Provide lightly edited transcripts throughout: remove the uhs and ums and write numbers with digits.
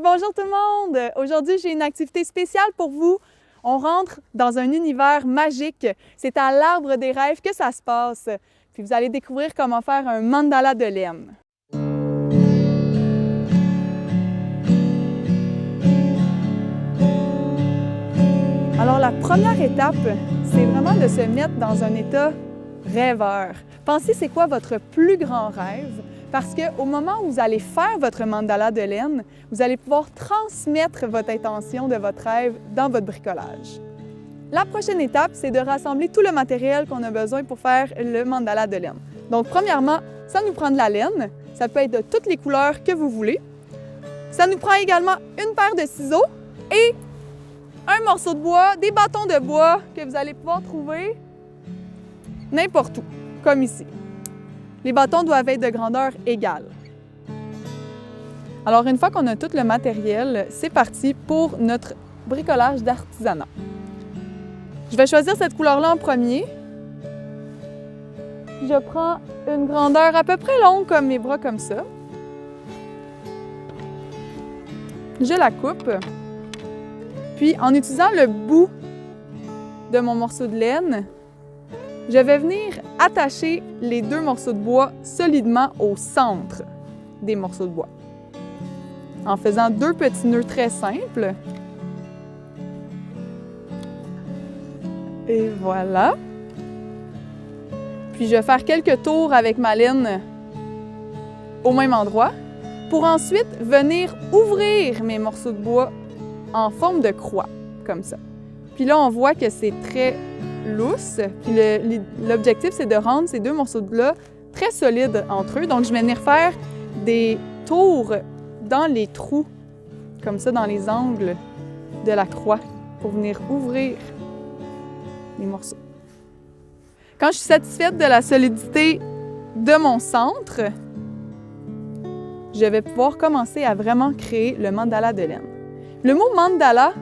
Bonjour tout le monde! Aujourd'hui, j'ai une activité spéciale pour vous. On rentre dans un univers magique. C'est à l'Arbre des Rêves que ça se passe. Puis vous allez découvrir comment faire un mandala de laine. Alors la première étape, c'est vraiment de se mettre dans un état rêveur. Pensez c'est quoi votre plus grand rêve? Parce qu'au moment où vous allez faire votre mandala de laine, vous allez pouvoir transmettre votre intention de votre rêve dans votre bricolage. La prochaine étape, c'est de rassembler tout le matériel qu'on a besoin pour faire le mandala de laine. Donc, premièrement, ça nous prend de la laine. Ça peut être de toutes les couleurs que vous voulez. Ça nous prend également une paire de ciseaux et un morceau de bois, des bâtons de bois que vous allez pouvoir trouver n'importe où, comme ici. Les bâtons doivent être de grandeur égale. Alors, une fois qu'on a tout le matériel, c'est parti pour notre bricolage d'artisanat. Je vais choisir cette couleur-là en premier. Je prends une grandeur à peu près longue comme mes bras, comme ça. Je la coupe. Puis, en utilisant le bout de mon morceau de laine, je vais venir attacher les deux morceaux de bois solidement au centre des morceaux de bois. En faisant deux petits nœuds très simples. Et voilà. Puis je vais faire quelques tours avec ma laine au même endroit pour ensuite venir ouvrir mes morceaux de bois en forme de croix, comme ça. Puis là, on voit que c'est très lousse. Puis l'objectif, c'est de rendre ces deux morceaux de bois très solides entre eux. Donc, je vais venir faire des tours dans les trous, comme ça, dans les angles de la croix, pour venir ouvrir les morceaux. Quand je suis satisfaite de la solidité de mon centre, je vais pouvoir commencer à vraiment créer le mandala de laine. Le mot mandala,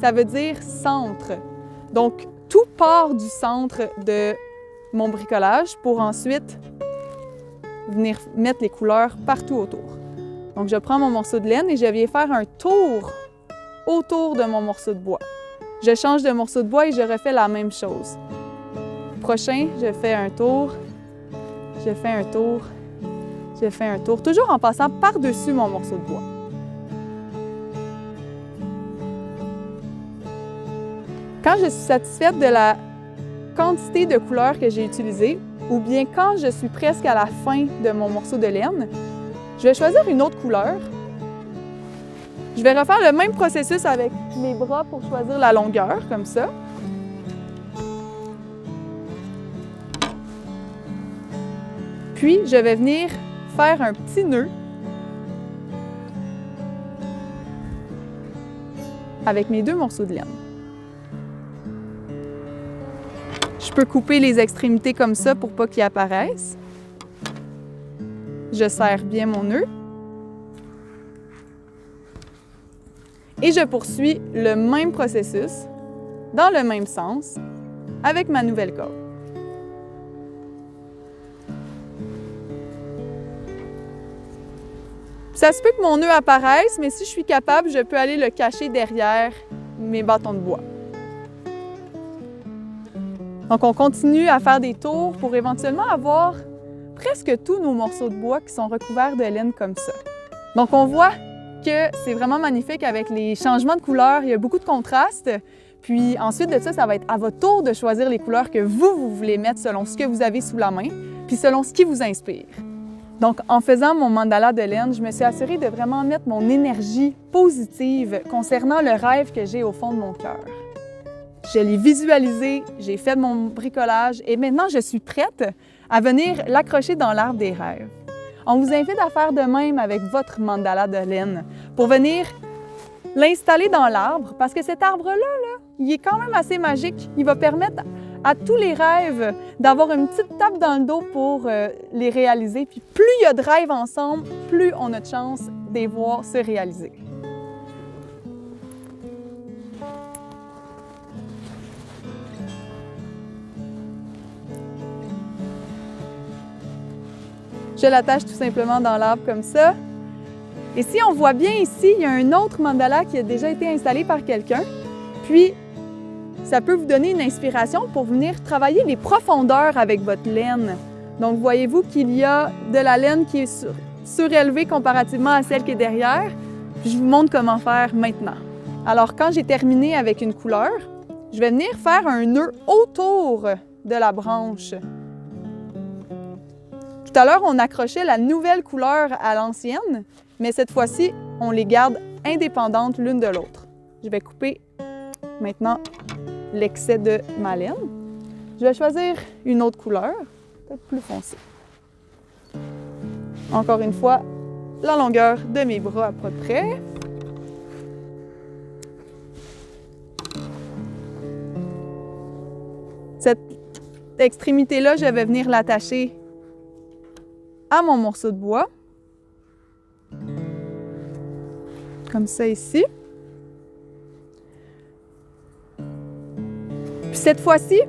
ça veut dire centre. Donc, tout part du centre de mon bricolage pour ensuite venir mettre les couleurs partout autour. Donc, je prends mon morceau de laine et je viens faire un tour autour de mon morceau de bois. Je change de morceau de bois et je refais la même chose. Prochain, je fais un tour, je fais un tour, je fais un tour, toujours en passant par-dessus mon morceau de bois. Quand je suis satisfaite de la quantité de couleurs que j'ai utilisées, ou bien quand je suis presque à la fin de mon morceau de laine, je vais choisir une autre couleur. Je vais refaire le même processus avec mes bras pour choisir la longueur, comme ça. Puis, je vais venir faire un petit nœud avec mes deux morceaux de laine. Je peux couper les extrémités comme ça pour pas qu'ils apparaissent. Je serre bien mon nœud. Et je poursuis le même processus, dans le même sens, avec ma nouvelle corde. Ça se peut que mon nœud apparaisse, mais si je suis capable, je peux aller le cacher derrière mes bâtons de bois. Donc, on continue à faire des tours pour éventuellement avoir presque tous nos morceaux de bois qui sont recouverts de laine comme ça. Donc, on voit que c'est vraiment magnifique avec les changements de couleurs. Il y a beaucoup de contraste. Puis ensuite de ça, ça va être à votre tour de choisir les couleurs que vous voulez mettre selon ce que vous avez sous la main, puis selon ce qui vous inspire. Donc, en faisant mon mandala de laine, je me suis assurée de vraiment mettre mon énergie positive concernant le rêve que j'ai au fond de mon cœur. Je l'ai visualisé, j'ai fait mon bricolage et maintenant je suis prête à venir l'accrocher dans l'arbre des rêves. On vous invite à faire de même avec votre mandala de laine pour venir l'installer dans l'arbre parce que cet arbre-là, il est quand même assez magique. Il va permettre à tous les rêves, d'avoir une petite tape dans le dos pour les réaliser. Puis plus il y a de rêves ensemble, plus on a de chance de les voir se réaliser. Je l'attache tout simplement dans l'arbre comme ça. Et si on voit bien ici, il y a un autre mandala qui a déjà été installé par quelqu'un. Puis, ça peut vous donner une inspiration pour venir travailler les profondeurs avec votre laine. Donc, voyez-vous qu'il y a de la laine qui est surélevée comparativement à celle qui est derrière. Puis, je vous montre comment faire maintenant. Alors, quand j'ai terminé avec une couleur, je vais venir faire un nœud autour de la branche. Tout à l'heure, on accrochait la nouvelle couleur à l'ancienne, mais cette fois-ci, on les garde indépendantes l'une de l'autre. Je vais couper maintenant l'excès de ma laine. Je vais choisir une autre couleur, peut-être plus foncée. Encore une fois, la longueur de mes bras à peu près. Cette extrémité-là, je vais venir l'attacher à mon morceau de bois, comme ça ici. Puis cette fois-ci,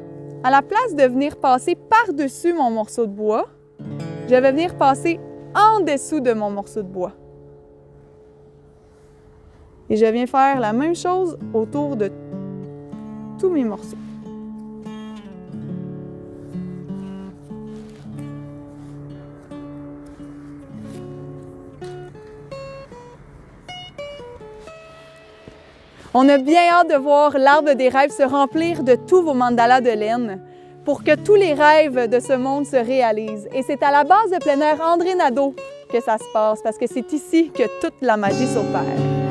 à la place de venir passer par-dessus mon morceau de bois, je vais venir passer en dessous de mon morceau de bois. Et je viens faire la même chose autour de tous mes morceaux. On a bien hâte de voir l'arbre des rêves se remplir de tous vos mandalas de laine pour que tous les rêves de ce monde se réalisent. Et c'est à la base de plein air André Nadeau que ça se passe parce que c'est ici que toute la magie s'opère.